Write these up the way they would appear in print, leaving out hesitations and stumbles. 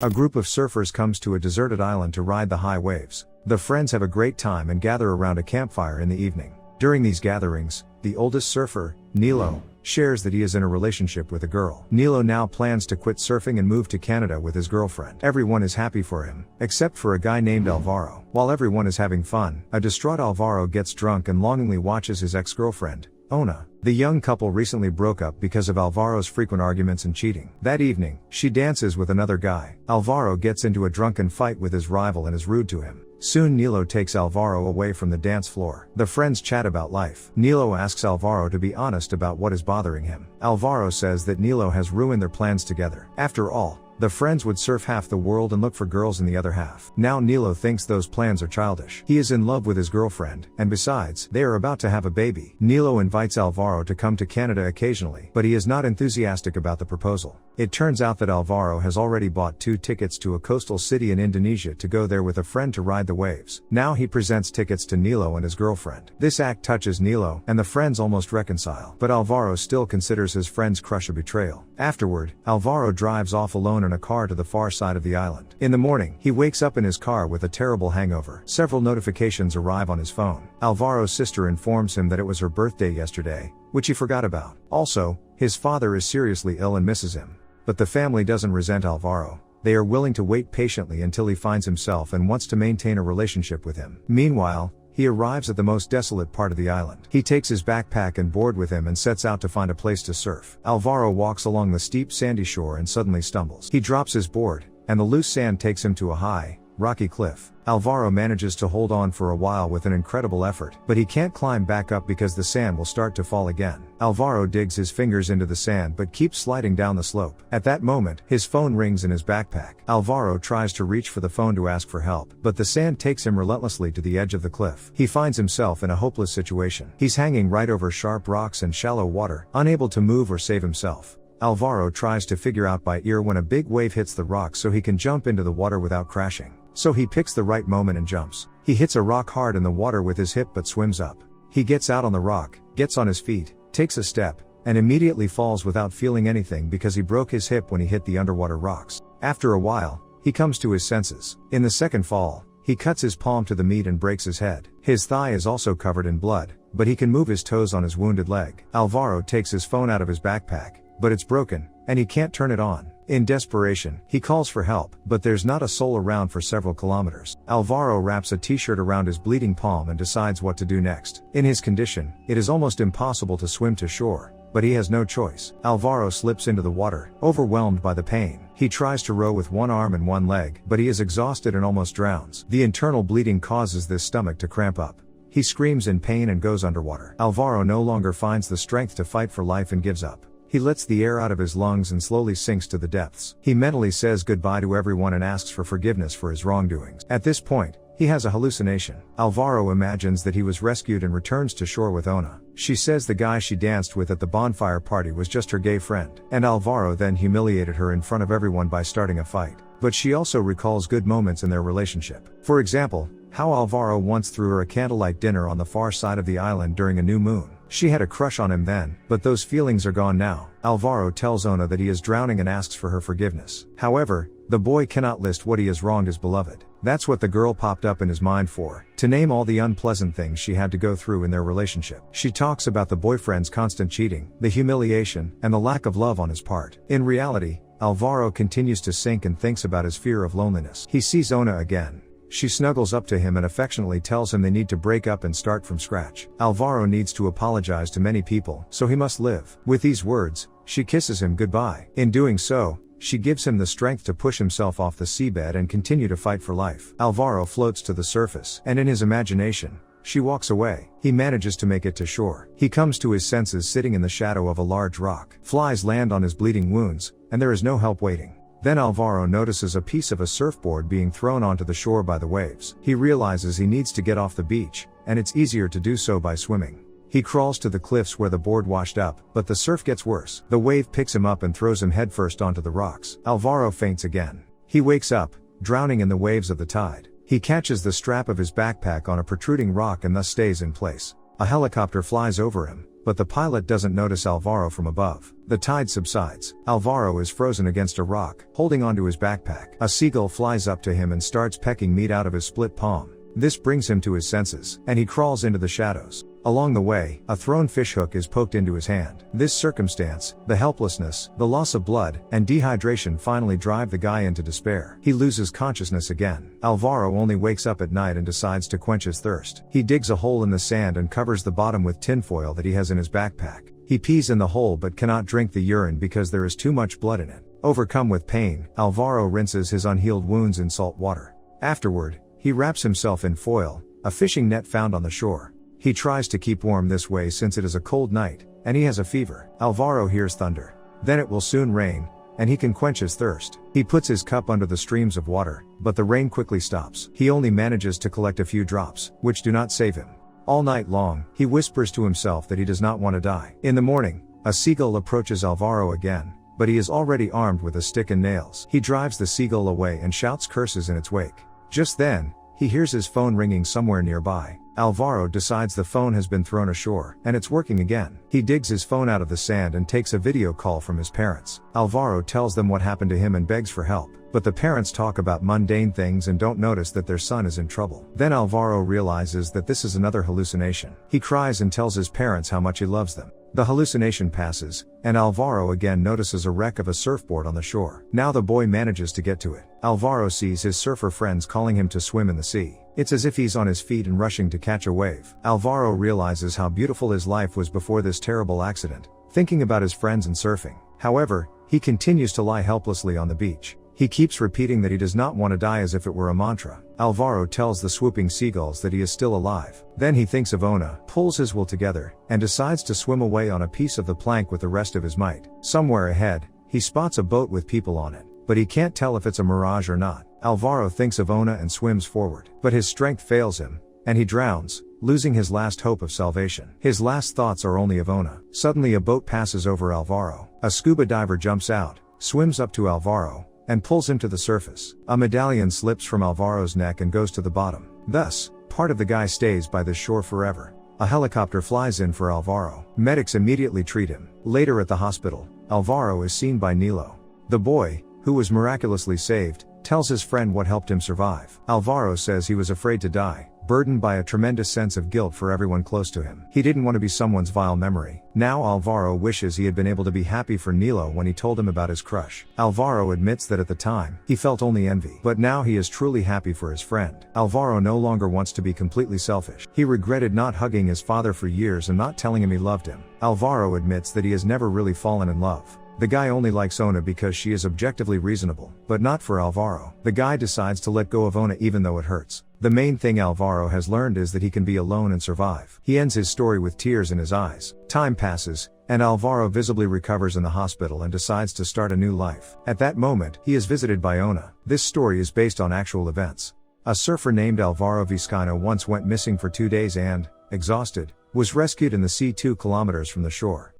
A group of surfers comes to a deserted island to ride the high waves. The friends have a great time and gather around a campfire in the evening. During these gatherings, the oldest surfer, Nilo, shares that he is in a relationship with a girl. Nilo now plans to quit surfing and move to Canada with his girlfriend. Everyone is happy for him, except for a guy named Alvaro. While everyone is having fun, a distraught Alvaro gets drunk and longingly watches his ex-girlfriend, Ona. The young couple recently broke up because of Alvaro's frequent arguments and cheating. That evening, she dances with another guy. Alvaro gets into a drunken fight with his rival and is rude to him. Soon Nilo takes Alvaro away from the dance floor. The friends chat about life. Nilo asks Alvaro to be honest about what is bothering him. Alvaro says that Nilo has ruined their plans together. After all, the friends would surf half the world and look for girls in the other half. Now Nilo thinks those plans are childish. He is in love with his girlfriend, and besides, they are about to have a baby. Nilo invites Alvaro to come to Canada occasionally, but he is not enthusiastic about the proposal. It turns out that Alvaro has already bought 2 tickets to a coastal city in Indonesia to go there with a friend to ride the waves. Now he presents tickets to Nilo and his girlfriend. This act touches Nilo, and the friends almost reconcile. But Alvaro still considers his friend's crush a betrayal. Afterward, Alvaro drives off alone in a car to the far side of the island. In the morning, he wakes up in his car with a terrible hangover. Several notifications arrive on his phone. Alvaro's sister informs him that it was her birthday yesterday, which he forgot about. Also, his father is seriously ill and misses him. But the family doesn't resent Alvaro. They are willing to wait patiently until he finds himself and wants to maintain a relationship with him. Meanwhile, he arrives at the most desolate part of the island. He takes his backpack and board with him and sets out to find a place to surf. Alvaro walks along the steep sandy shore and suddenly stumbles. He drops his board, and the loose sand takes him to a high, rocky cliff. Alvaro manages to hold on for a while with an incredible effort, but he can't climb back up because the sand will start to fall again. Alvaro digs his fingers into the sand but keeps sliding down the slope. At that moment, his phone rings in his backpack. Alvaro tries to reach for the phone to ask for help, but the sand takes him relentlessly to the edge of the cliff. He finds himself in a hopeless situation. He's hanging right over sharp rocks and shallow water, unable to move or save himself. Alvaro tries to figure out by ear when a big wave hits the rock so he can jump into the water without crashing. So he picks the right moment and jumps. He hits a rock hard in the water with his hip but swims up. He gets out on the rock, gets on his feet, takes a step, and immediately falls without feeling anything because he broke his hip when he hit the underwater rocks. After a while, he comes to his senses. In the second fall, he cuts his palm to the meat and breaks his head. His thigh is also covered in blood, but he can move his toes on his wounded leg. Alvaro takes his phone out of his backpack, but it's broken, and he can't turn it on. In desperation, he calls for help, but there's not a soul around for several kilometers. Alvaro wraps a t-shirt around his bleeding palm and decides what to do next. In his condition, it is almost impossible to swim to shore, but he has no choice. Alvaro slips into the water, overwhelmed by the pain. He tries to row with one arm and one leg, but he is exhausted and almost drowns. The internal bleeding causes his stomach to cramp up. He screams in pain and goes underwater. Alvaro no longer finds the strength to fight for life and gives up. He lets the air out of his lungs and slowly sinks to the depths. He mentally says goodbye to everyone and asks for forgiveness for his wrongdoings. At this point, he has a hallucination. Alvaro imagines that he was rescued and returns to shore with Ona. She says the guy she danced with at the bonfire party was just her gay friend, and Alvaro then humiliated her in front of everyone by starting a fight. But she also recalls good moments in their relationship. For example, how Alvaro once threw her a candlelight dinner on the far side of the island during a new moon. She had a crush on him then, but those feelings are gone now. Alvaro tells Ona that he is drowning and asks for her forgiveness. However, the boy cannot list what he has wronged his beloved. That's what the girl popped up in his mind for, to name all the unpleasant things she had to go through in their relationship. She talks about the boyfriend's constant cheating, the humiliation, and the lack of love on his part. In reality, Alvaro continues to sink and thinks about his fear of loneliness. He sees Ona again. She snuggles up to him and affectionately tells him they need to break up and start from scratch. Alvaro needs to apologize to many people, so he must live. With these words, she kisses him goodbye. In doing so, she gives him the strength to push himself off the seabed and continue to fight for life. Alvaro floats to the surface, and in his imagination, she walks away. He manages to make it to shore. He comes to his senses sitting in the shadow of a large rock. Flies land on his bleeding wounds, and there is no help waiting. Then Alvaro notices a piece of a surfboard being thrown onto the shore by the waves. He realizes he needs to get off the beach, and it's easier to do so by swimming. He crawls to the cliffs where the board washed up, but the surf gets worse. The wave picks him up and throws him headfirst onto the rocks. Alvaro faints again. He wakes up, drowning in the waves of the tide. He catches the strap of his backpack on a protruding rock and thus stays in place. A helicopter flies over him, but the pilot doesn't notice Alvaro from above. The tide subsides. Alvaro is frozen against a rock, holding onto his backpack. A seagull flies up to him and starts pecking meat out of his split palm. This brings him to his senses, and he crawls into the shadows. Along the way, a thrown fishhook is poked into his hand. This circumstance, the helplessness, the loss of blood, and dehydration finally drive the guy into despair. He loses consciousness again. Alvaro only wakes up at night and decides to quench his thirst. He digs a hole in the sand and covers the bottom with tinfoil that he has in his backpack. He pees in the hole but cannot drink the urine because there is too much blood in it. Overcome with pain, Alvaro rinses his unhealed wounds in salt water. Afterward, he wraps himself in foil, a fishing net found on the shore. He tries to keep warm this way since it is a cold night, and he has a fever. Alvaro hears thunder. Then it will soon rain, and he can quench his thirst. He puts his cup under the streams of water, but the rain quickly stops. He only manages to collect a few drops, which do not save him. All night long, he whispers to himself that he does not want to die. In the morning, a seagull approaches Alvaro again, but he is already armed with a stick and nails. He drives the seagull away and shouts curses in its wake. Just then, he hears his phone ringing somewhere nearby. Alvaro decides the phone has been thrown ashore, and it's working again. He digs his phone out of the sand and takes a video call from his parents. Alvaro tells them what happened to him and begs for help, but the parents talk about mundane things and don't notice that their son is in trouble. Then Alvaro realizes that this is another hallucination. He cries and tells his parents how much he loves them. The hallucination passes, and Alvaro again notices a wreck of a surfboard on the shore. Now the boy manages to get to it. Alvaro sees his surfer friends calling him to swim in the sea. It's as if he's on his feet and rushing to catch a wave. Alvaro realizes how beautiful his life was before this terrible accident, thinking about his friends and surfing. However, he continues to lie helplessly on the beach. He keeps repeating that he does not want to die as if it were a mantra. Alvaro tells the swooping seagulls that he is still alive. Then he thinks of Ona, pulls his will together, and decides to swim away on a piece of the plank with the rest of his might. Somewhere ahead, he spots a boat with people on it, but he can't tell if it's a mirage or not. Alvaro thinks of Ona and swims forward, but his strength fails him, and he drowns, losing his last hope of salvation. His last thoughts are only of Ona. Suddenly a boat passes over Alvaro. A scuba diver jumps out, swims up to Alvaro, and pulls him to the surface. A medallion slips from Alvaro's neck and goes to the bottom. Thus, part of the guy stays by this shore forever. A helicopter flies in for Alvaro. Medics immediately treat him. Later at the hospital, Alvaro is seen by Nilo. The boy, who was miraculously saved, tells his friend what helped him survive. Alvaro says he was afraid to die, burdened by a tremendous sense of guilt for everyone close to him. He didn't want to be someone's vile memory. Now Alvaro wishes he had been able to be happy for Nilo when he told him about his crush. Alvaro admits that at the time, he felt only envy. But now he is truly happy for his friend. Alvaro no longer wants to be completely selfish. He regretted not hugging his father for years and not telling him he loved him. Alvaro admits that he has never really fallen in love. The guy only likes Ona because she is objectively reasonable, but not for Alvaro. The guy decides to let go of Ona even though it hurts. The main thing Alvaro has learned is that he can be alone and survive. He ends his story with tears in his eyes. Time passes, and Alvaro visibly recovers in the hospital and decides to start a new life. At that moment, he is visited by Ona. This story is based on actual events. A surfer named Alvaro Vizcaino once went missing for 2 days and, exhausted, was rescued in the sea 2 kilometers from the shore.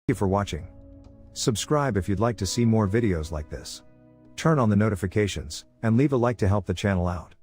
Thank you for watching. Subscribe if you'd like to see more videos like this. Turn on the notifications, and leave a like to help the channel out.